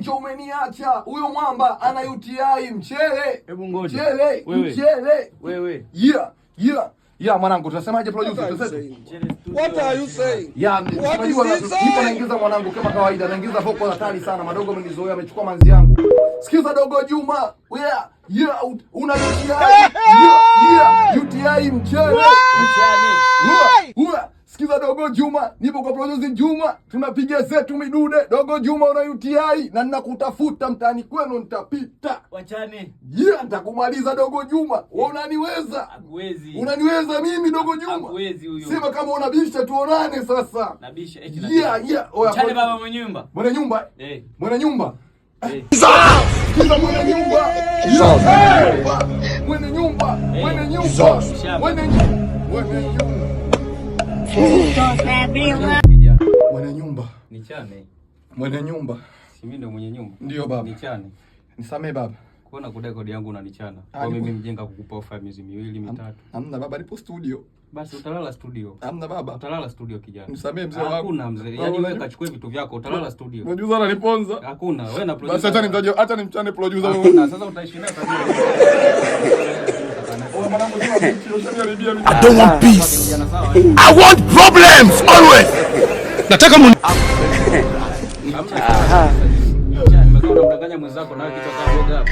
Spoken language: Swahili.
njo umeniacha. Huyo mwamba ana UTI mchele. Hebu ngoja. Mchele, mchele. Wewe. Yeah, mwanangu tunasemaje producer? What are you saying? Yeah, nipo naingiza mwanangu kama kawaida, naingiza vocal hatari sana. Madogo amenizoea, amechukua manzi yangu. Sikiza dogo Juma. Una UTI. UTI mchele. Sikiza dogo Juma, nipo kwa producer Juma, tunapiga zetu midude. Dogo Juma una UTI na ninakutafuta mtaani kwenu nitapita. Wachane. Nitakumaliza dogo Juma. Wewe unaniweza? Hakuwezi. Unaniweza mimi dogo Juma? Hakuwezi huyo. Sema kama unabisha tuonane sasa. Nabisha Oya. Chane baba mwenye nyumba. Mwenye nyumba? Mwenye nyumba. Kiza mwenye nyumba. Mwenye nyumba. Mwenye nyumba. Mwenye nyumba. Nichane. Mwenye nyumba. Si mimi ndo mwenye nyumba. Ndio baba. Nichane. Nisamee baba. Kuona kudai kodi yangu unanichana. Kwa mimi mjenga kukupa ofa miezi 2 mitatu. Hamna baba, nipo studio. Basi utalala studio. Hamna baba. Utalala studio kijana. Nisamee mzee wangu. Hakuna mzee. Yaani wewe kachukue vitu vyako utalala studio. Producer ananiponza. Hakuna. Wewe na producer. Basi hata nimchane producer wewe. Hakuna. Sasa utaishi naye tabia. I don't want peace. I want problems always. Nataka Nimedanganya mwenzako na kitu kama boga.